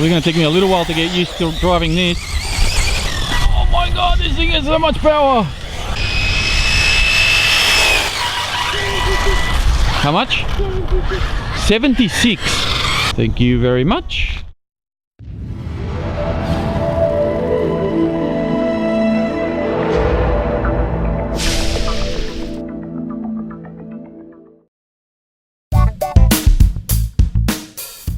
Probably going to take me a little while to get used to driving this. Oh my god, this thing has so much power! How much? 76. Thank you very much.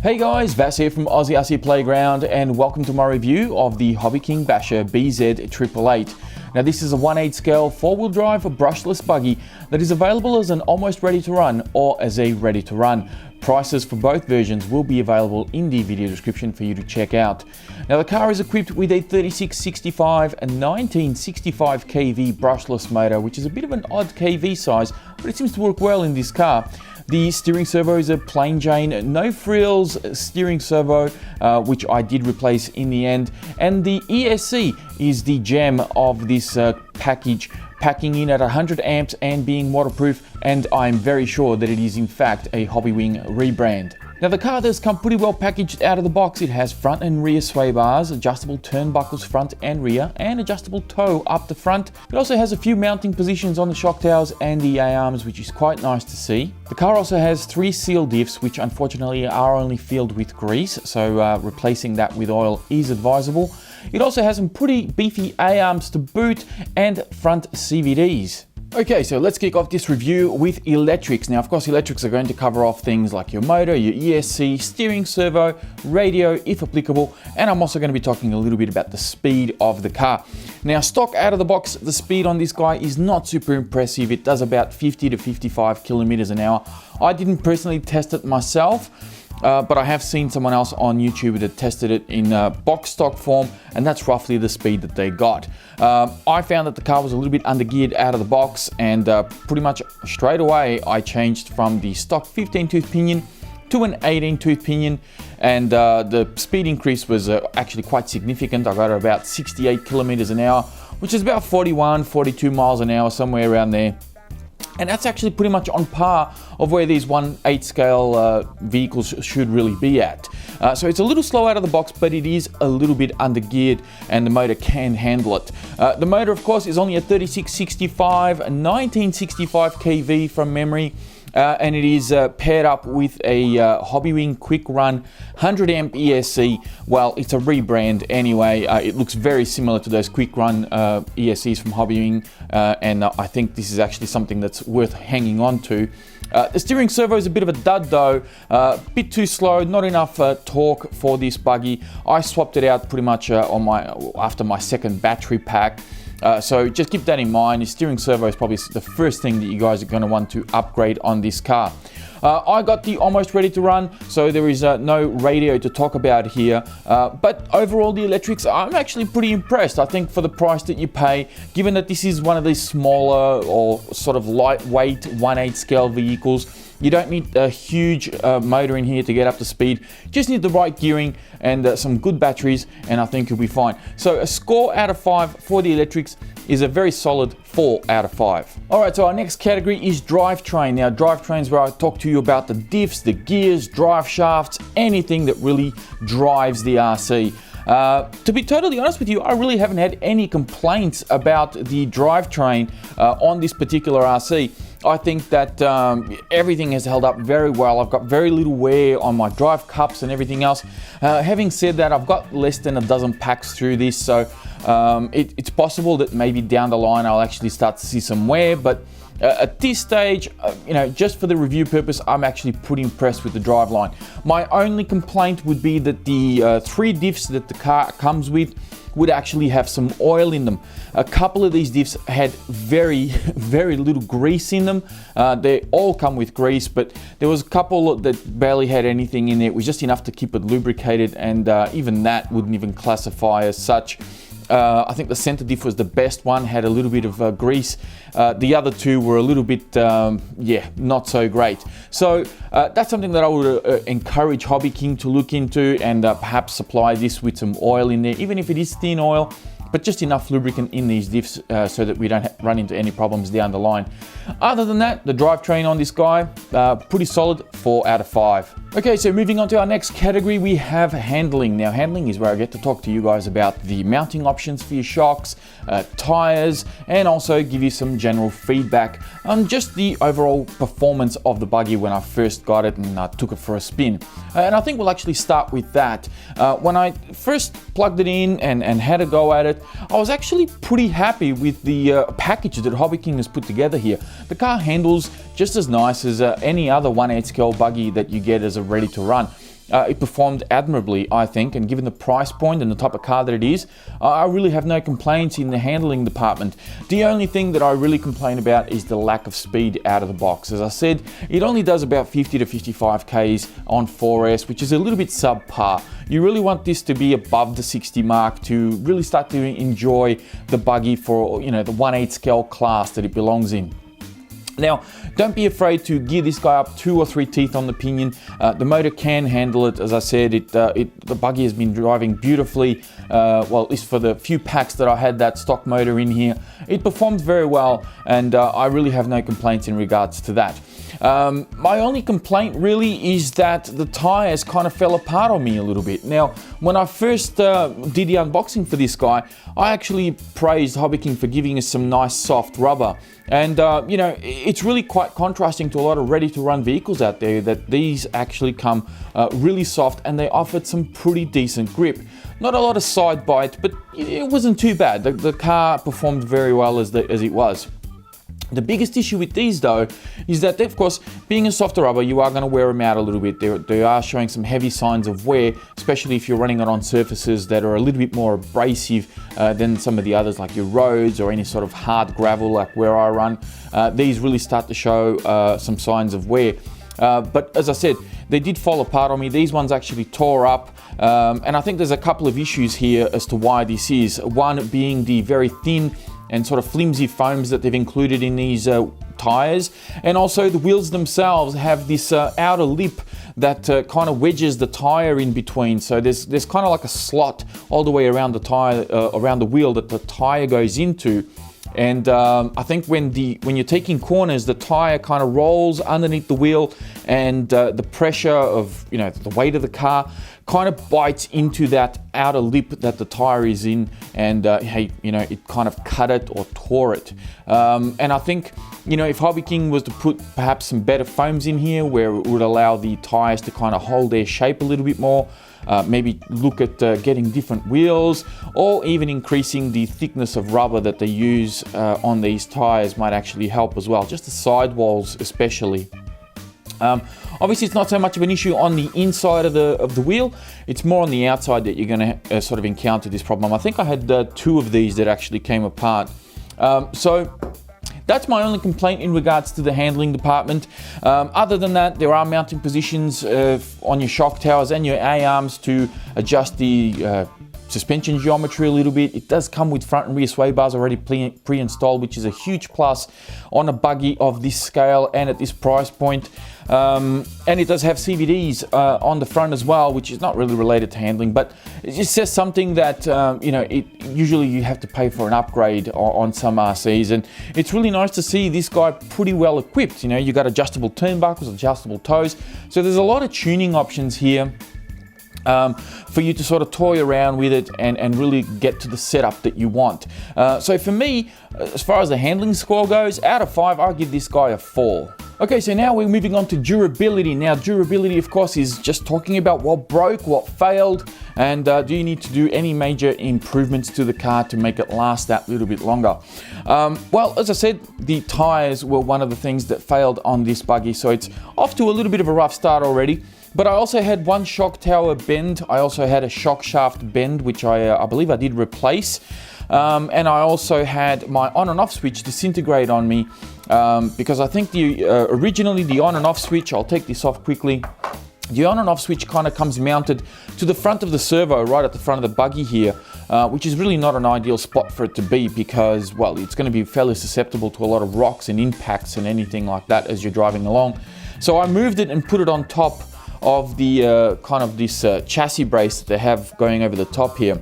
Hey guys, Vass here from Aussie RC Playground and welcome to my review of the Hobby King Basher BZ-888. Now this is a 1/8 scale 4-wheel drive brushless buggy that is available as an almost ready to run or as a ready to run. Prices for both versions will be available in the video description for you to check out. Now the car is equipped with a 3665 and 1965 kV brushless motor, which is a bit of an odd kV size, but it seems to work well in this car. The steering servo is a plain Jane, no frills steering servo, which I did replace in the end. And the ESC is the gem of this package, packing in at 100 amps and being waterproof, and I'm very sure that it is in fact a Hobbywing rebrand. Now the car does come pretty well packaged out of the box. It has front and rear sway bars, adjustable turnbuckles front and rear, and adjustable toe up the front. It also has a few mounting positions on the shock towers and the A-arms, which is quite nice to see. The car also has 3 seal diffs, which unfortunately are only filled with grease, so replacing that with oil is advisable. It also has some pretty beefy A-arms to boot and front CVDs. Okay, so let's kick off this review with electrics. Now, of course, electrics are going to cover off things like your motor, your ESC, steering servo, radio, if applicable, and I'm also going to be talking a little bit about the speed of the car. Now, stock out of the box, the speed on this guy is not super impressive. It does about 50 to 55 kilometers an hour. I didn't personally test it myself, but I have seen someone else on YouTube that tested it in box stock form, and that's roughly the speed that they got. I found that the car was a little bit undergeared out of the box, and pretty much straight away I changed from the stock 15 tooth pinion to an 18 tooth pinion, and the speed increase was actually quite significant. I got about 68 kilometers an hour, which is about 41, 42 miles an hour, somewhere around there. And that's actually pretty much on par of where these 1/8 scale vehicles should really be at. So it's a little slow out of the box, but it is a little bit undergeared and the motor can handle it. The motor, of course, is only a 3665, a 1965 kV from memory. And it is paired up with a Hobbywing Quick Run 100 amp ESC. Well, it's a rebrand anyway. It looks very similar to those Quick Run ESCs from Hobbywing, and I think this is actually something that's worth hanging on to. The steering servo is a bit of a dud though, a bit too slow, not enough torque for this buggy. I swapped it out pretty much after my second battery pack. So just keep that in mind. The steering servo is probably the first thing that you guys are going to want to upgrade on this car. I got the almost ready to run, so there is no radio to talk about here. But overall, the electrics, I'm actually pretty impressed. I think for the price that you pay, given that this is one of these smaller or sort of lightweight 1/8 scale vehicles, you don't need a huge motor in here to get up to speed. Just need the right gearing and some good batteries, and I think you'll be fine. So a score out of 5 for the electrics is a very solid 4 out of 5. All right, so our next category is drivetrain. Now, drivetrain is where I talk to you about the diffs, the gears, drive shafts, anything that really drives the RC. To be totally honest with you, I really haven't had any complaints about the drivetrain on this particular RC. I think that everything has held up very well. I've got very little wear on my drive cups and everything else. Having said that, I've got less than a dozen packs through this, so it's possible that maybe down the line I'll actually start to see some wear, but at this stage, you know, just for the review purpose, I'm actually pretty impressed with the driveline. My only complaint would be that the 3 diffs that the car comes with would actually have some oil in them. A couple of these diffs had very, very little grease in them. They all come with grease, but there was a couple that barely had anything in there. It was just enough to keep it lubricated, and even that wouldn't even classify as such. I think the center diff was the best one, had a little bit of grease. The other 2 were a little bit, yeah, not so great. So that's something that I would encourage Hobby King to look into, and perhaps supply this with some oil in there, even if it is thin oil, but just enough lubricant in these diffs so that we don't run into any problems down the line. Other than that, the drivetrain on this guy, pretty solid, 4 out of 5. Okay, so moving on to our next category, we have handling. Now, handling is where I get to talk to you guys about the mounting options for your shocks, tires, and also give you some general feedback on just the overall performance of the buggy when I first got it and I took it for a spin. And I think we'll actually start with that. When I first plugged it in and had a go at it, I was actually pretty happy with the package that Hobby King has put together here. The car handles just as nice as any other 1/8 scale buggy that you get as a ready to run. It performed admirably, I think, and given the price point and the type of car that it is, I really have no complaints in the handling department. The only thing that I really complain about is the lack of speed out of the box. As I said, it only does about 50 to 55 Ks on 4S, which is a little bit subpar. You really want this to be above the 60 mark to really start to enjoy the buggy for, you know, the 1/8 scale class that it belongs in. Now, don't be afraid to gear this guy up 2 or 3 teeth on the pinion. The motor can handle it. As I said, the buggy has been driving beautifully. Well, at least for the few packs that I had that stock motor in here, it performed very well, and I really have no complaints in regards to that. My only complaint really is that the tires kind of fell apart on me a little bit. Now, when I first did the unboxing for this guy, I actually praised Hobby King for giving us some nice soft rubber. And, you know, it's really quite contrasting to a lot of ready-to-run vehicles out there that these actually come really soft and they offered some pretty decent grip. Not a lot of side bite, but it wasn't too bad. The car performed very well as it was. The biggest issue with these though is that, of course, being a softer rubber, you are going to wear them out a little bit. They are showing some heavy signs of wear, especially if you're running it on surfaces that are a little bit more abrasive than some of the others, like your roads or any sort of hard gravel like where I run. These really start to show some signs of wear. But as I said, they did fall apart on me. These ones actually tore up. And I think there's a couple of issues here as to why this is. One being the very thin and sort of flimsy foams that they've included in these tires, and also the wheels themselves have this outer lip that kind of wedges the tire in between. So there's kind of like a slot all the way around the tire, around the wheel that the tire goes into. And I think when you're taking corners, the tire kind of rolls underneath the wheel, and the pressure of, you know, the weight of the car kind of bites into that outer lip that the tire is in, and hey, you know, it kind of cut it or tore it. And I think, you know, if Hobby King was to put perhaps some better foams in here where it would allow the tires to kind of hold their shape a little bit more, maybe look at getting different wheels, or even increasing the thickness of rubber that they use on these tires might actually help as well, just the sidewalls especially. Obviously, it's not so much of an issue on the inside of the wheel. It's more on the outside that you're going to sort of encounter this problem. I think I had 2 of these that actually came apart. So that's my only complaint in regards to the handling department. Other than that, there are mounting positions on your shock towers and your A-arms to adjust the suspension geometry a little bit. It does come with front and rear sway bars already pre-installed, which is a huge plus on a buggy of this scale and at this price point. And it does have CVDs on the front as well, which is not really related to handling, but it just says something that, you know, usually you have to pay for an upgrade on some RCs, and it's really nice to see this guy pretty well equipped. You know, you got adjustable turnbuckles, adjustable toes, so there's a lot of tuning options here for you to sort of toy around with it and really get to the setup that you want. So for me, as far as the handling score goes, out of 5, I'll give this guy a 4. Okay, so now we're moving on to durability. Now, durability, of course, is just talking about what broke, what failed, and do you need to do any major improvements to the car to make it last that little bit longer. Well, as I said, the tires were one of the things that failed on this buggy, so it's off to a little bit of a rough start already. But I also had one shock tower bend. I also had a shock shaft bend, which I believe I did replace. And I also had my on and off switch disintegrate on me because I think originally the on and off switch, I'll take this off quickly. The on and off switch kind of comes mounted to the front of the servo, right at the front of the buggy here, which is really not an ideal spot for it to be because, well, it's going to be fairly susceptible to a lot of rocks and impacts and anything like that as you're driving along. So I moved it and put it on top of the kind of this chassis brace that they have going over the top here.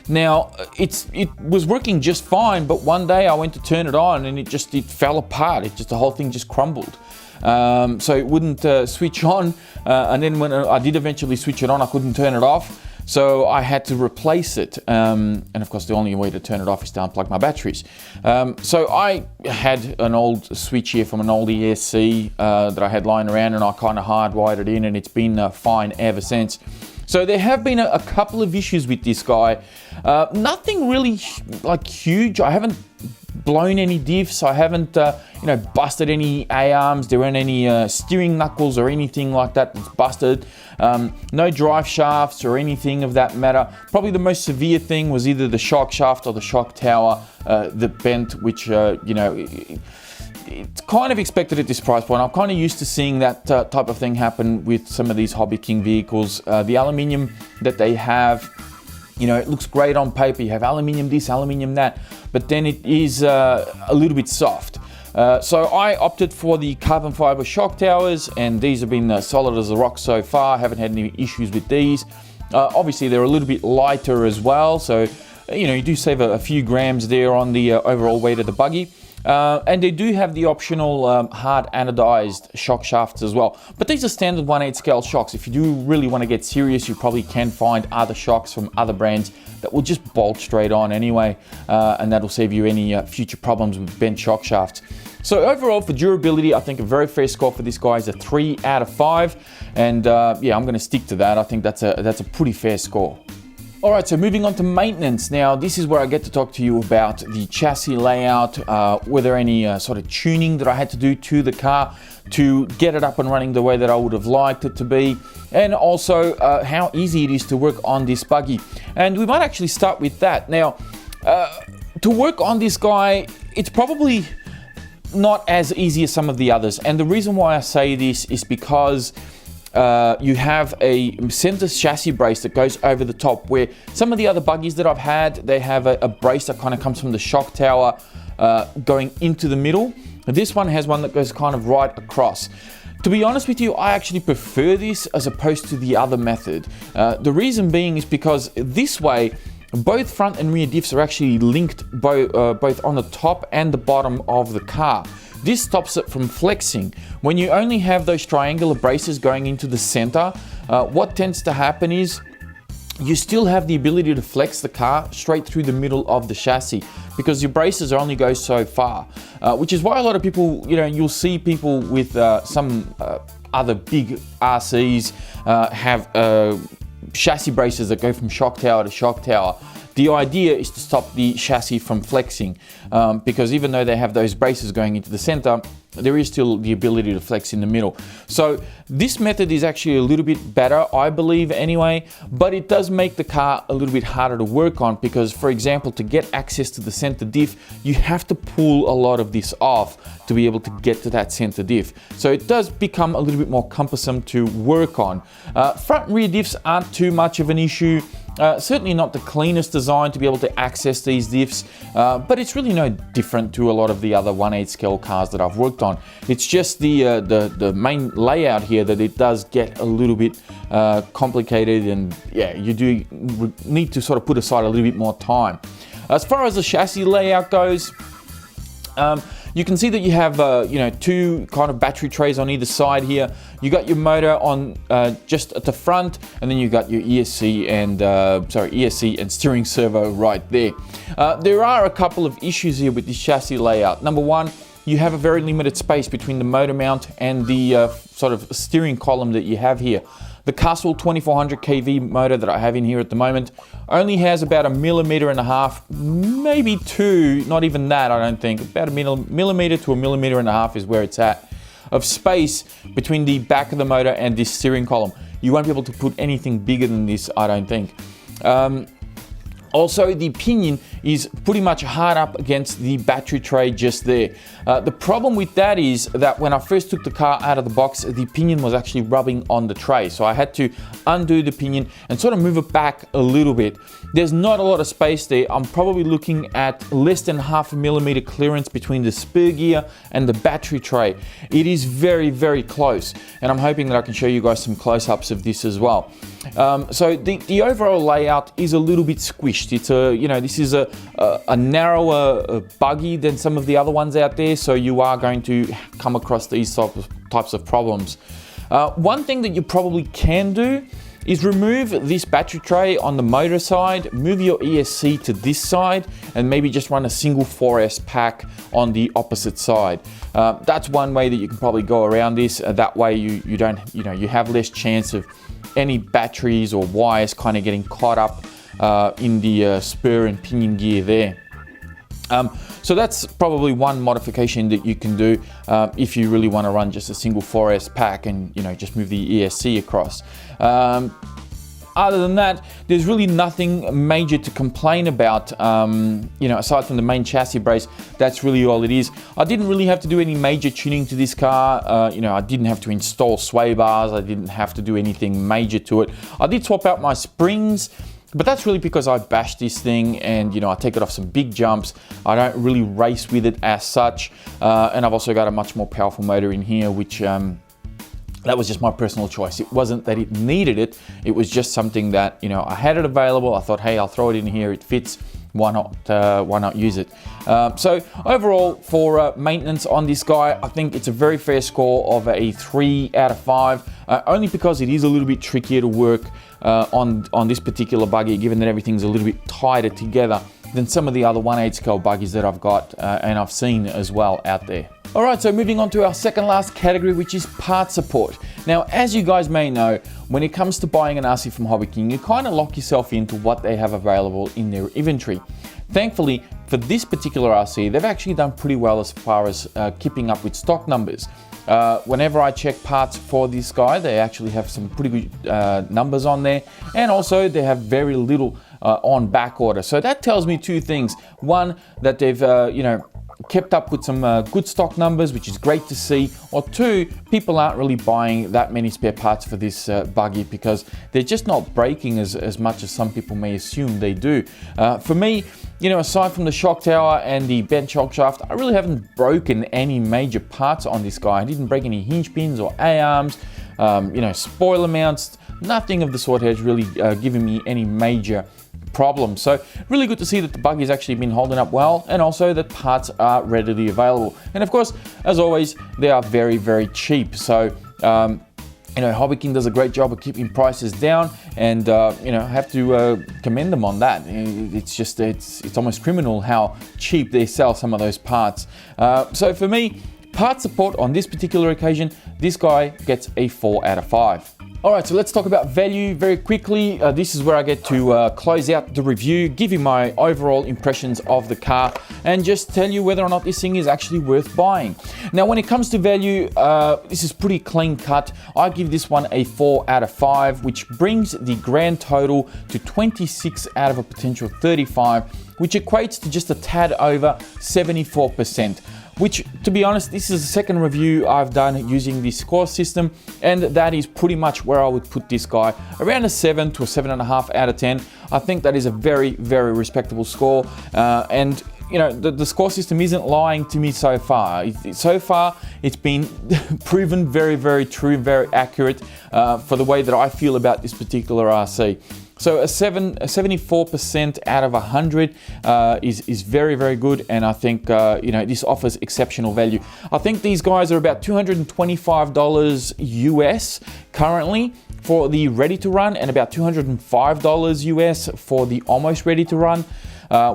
Now, it was working just fine, but one day I went to turn it on and it fell apart. The whole thing just crumbled. so it wouldn't switch on, and then when I did eventually switch it on, I couldn't turn it off. So I had to replace it, and of course the only way to turn it off is to unplug my batteries. So I had an old switch here from an old SE that I had lying around, and I kind of hardwired it in, and it's been fine ever since. So there have been a couple of issues with this guy. Nothing really like huge. I haven't blown any diffs. I haven't busted any A-arms. There weren't any steering knuckles or anything like that that's busted. No drive shafts or anything of that matter. Probably the most severe thing was either the shock shaft or the shock tower that bent, which it's kind of expected at this price point. I'm kind of used to seeing that type of thing happen with some of these Hobby King vehicles. The aluminium that they have, it looks great on paper. You have aluminium this, aluminium that, but then it is a little bit soft. So I opted for the carbon fiber shock towers, and these have been solid as a rock so far. Haven't had any issues with these. Obviously they're a little bit lighter as well, so you do save a few grams there on the overall weight of the buggy. And they do have the optional hard anodized shock shafts as well. But these are standard 1/8 scale shocks. If you do really want to get serious, you probably can find other shocks from other brands that will just bolt straight on anyway, and that'll save you any future problems with bent shock shafts. So overall, for durability, I think a very fair score for this guy is a 3 out of 5. And yeah, I'm going to stick to that. I think that's a pretty fair score. Alright, so moving on to maintenance. Now, this is where I get to talk to you about the chassis layout, were there any sort of tuning that I had to do to the car to get it up and running the way that I would have liked it to be, and also how easy it is to work on this buggy. And we might actually start with that. Now, to work on this guy, it's probably not as easy as some of the others. And the reason why I say this is because you have a center chassis brace that goes over the top, where some of the other buggies that I've had, they have a brace that kind of comes from the shock tower going into the middle. This one has one that goes kind of right across. To be honest with you, I actually prefer this as opposed to the other method. The reason being is because this way, both front and rear diffs are actually linked both on the top and the bottom of the car. This stops it from flexing. When you only have those triangular braces going into the center, what tends to happen is you still have the ability to flex the car straight through the middle of the chassis, because your braces only go so far, which is why a lot of people, you'll see people with some other big RCs have chassis braces that go from shock tower to shock tower. The idea is to stop the chassis from flexing, because even though they have those braces going into the center, there is still the ability to flex in the middle. So this method is actually a little bit better, I believe anyway, but it does make the car a little bit harder to work on, because for example, to get access to the center diff, you have to pull a lot of this off to be able to get to that center diff. So it does become a little bit more cumbersome to work on. Front and rear diffs aren't too much of an issue. Certainly not the cleanest design to be able to access these diffs, but it's really no different to a lot of the other 1/8 scale cars that I've worked on. It's just the main layout here that it does get a little bit complicated, and yeah, you do need to sort of put aside a little bit more time. As far as the chassis layout goes, you can see that you have two kind of battery trays on either side here. You got your motor on just at the front, and then you got your ESC and steering servo right there. There are a couple of issues here with this chassis layout. Number one, you have a very limited space between the motor mount and the sort of steering column that you have here. The Castle 2400 kV motor that I have in here at the moment only has about 1.5 millimeters, maybe 2, not even that I don't think, about 1 millimeter to 1.5 millimeters is where it's at, of space between the back of the motor and this steering column. You won't be able to put anything bigger than this, I don't think. Also, the pinion is pretty much hard up against the battery tray just there. The problem with that is that when I first took the car out of the box, the pinion was actually rubbing on the tray. So I had to undo the pinion and sort of move it back a little bit. There's not a lot of space there. I'm probably looking at less than 0.5 millimeter clearance between the spur gear and the battery tray. It is very, very close. And I'm hoping that I can show you guys some close-ups of this as well. So the overall layout is a little bit squished. It's this is a narrower buggy than some of the other ones out there, so you are going to come across these types of problems. One thing that you probably can do is remove this battery tray on the motor side, move your ESC to this side, and maybe just run a single 4S pack on the opposite side. That's one way that you can probably go around this. That way you don't, you have less chance of any batteries or wires kind of getting caught up in the spur and pinion gear there. So that's probably one modification that you can do if you really want to run just a single 4S pack and just move the ESC across. Other than that, there's really nothing major to complain about, aside from the main chassis brace. That's really all it is. I didn't really have to do any major tuning to this car. I didn't have to install sway bars. I didn't have to do anything major to it. I did swap out my springs, but that's really because I bashed this thing and I take it off some big jumps. I don't really race with it as such, and I've also got a much more powerful motor in here, which that was just my personal choice. It wasn't that it needed it. It was just something that I had it available. I thought, hey, I'll throw it in here. It fits. Why not use it? So overall, for maintenance on this guy, I think it's a very fair score of a 3 out of 5. Only because it is a little bit trickier to work on this particular buggy, given that everything's a little bit tighter together than some of the other 1/8 scale buggies that I've got and I've seen as well out there. Alright, so moving on to our second last category, which is part support. Now, as you guys may know, when it comes to buying an RC from Hobby King, you kind of lock yourself into what they have available in their inventory. Thankfully, for this particular RC, they've actually done pretty well as far as keeping up with stock numbers. Whenever I check parts for this guy, they actually have some pretty good numbers on there, and also they have very little on back order. So that tells me two things. One, that they've kept up with some good stock numbers, which is great to see. Or two, people aren't really buying that many spare parts for this buggy because they're just not breaking as much as some people may assume they do. For me, aside from the shock tower and the bent shock shaft, I really haven't broken any major parts on this guy. I didn't break any hinge pins or A-arms, spoiler mounts. Nothing of the sort has really given me any major problem. So really good to see that the buggy's actually been holding up well, and also that parts are readily available. And of course, as always, they are very, very cheap. So Hobby King does a great job of keeping prices down, and have to commend them on that. It's almost criminal how cheap they sell some of those parts. So for me, part support on this particular occasion, this guy gets a 4 out of 5. Alright, so let's talk about value very quickly. This is where I get to close out the review, give you my overall impressions of the car, and just tell you whether or not this thing is actually worth buying. Now, when it comes to value, this is pretty clean cut. I give this one a 4 out of 5, which brings the grand total to 26 out of a potential 35, which equates to just a tad over 74%. Which, to be honest, this is the second review I've done using this score system, and that is pretty much where I would put this guy, around a 7 to a 7.5 out of 10. I think that is a very, very respectable score, and the score system isn't lying to me so far. So far, it's been proven very, very true, very accurate for the way that I feel about this particular RC. So a 74% out of 100 is very, very good, and I think this offers exceptional value. I think these guys are about $225 US currently for the ready to run, and about $205 US for the almost ready to run.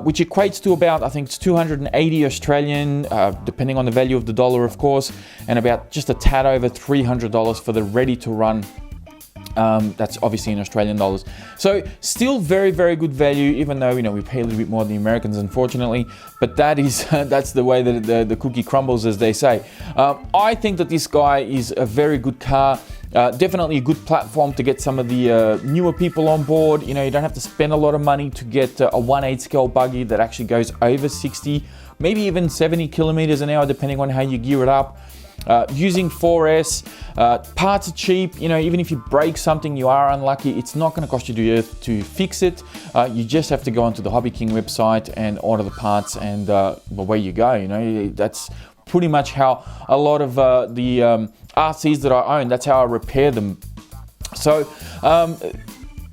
Which equates to about, I think it's 280 Australian, depending on the value of the dollar, of course, and about just a tad over $300 for the ready to run. That's obviously in Australian dollars. So still very, very good value, even though we pay a little bit more than the Americans, unfortunately. But that is that's the way that the cookie crumbles, as they say. I think that this guy is a very good car. Definitely a good platform to get some of the newer people on board. You don't have to spend a lot of money to get a 1/8 scale buggy that actually goes over 60, maybe even 70 kilometers an hour, depending on how you gear it up. Using 4S, parts are cheap. Even if you break something, you are unlucky, it's not going to cost you the earth to fix it. You just have to go onto the Hobby King website and order the parts, and away you go. That's pretty much how a lot of the RCs that I own, that's how I repair them. So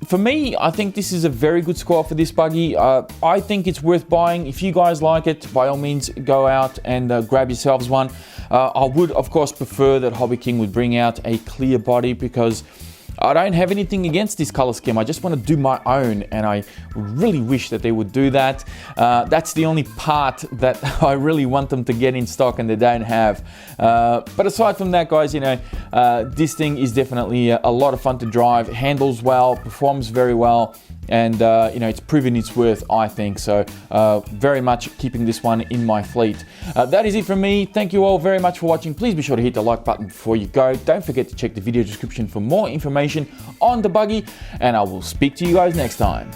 for me, I think this is a very good score for this buggy. I think it's worth buying. If you guys like it, by all means, go out and grab yourselves one. I would, of course, prefer that Hobby King would bring out a clear body, because I don't have anything against this color scheme. I just want to do my own, and I really wish that they would do that. That's the only part that I really want them to get in stock and they don't have. But aside from that, guys, you know, this thing is definitely a lot of fun to drive. Handles well, performs very well, and you know, it's proven its worth, I think. So very much keeping this one in my fleet. That is it from me. Thank you all very much for watching. Please be sure to hit the like button before you go. Don't forget to check the video description for more information on the buggy, and I will speak to you guys next time.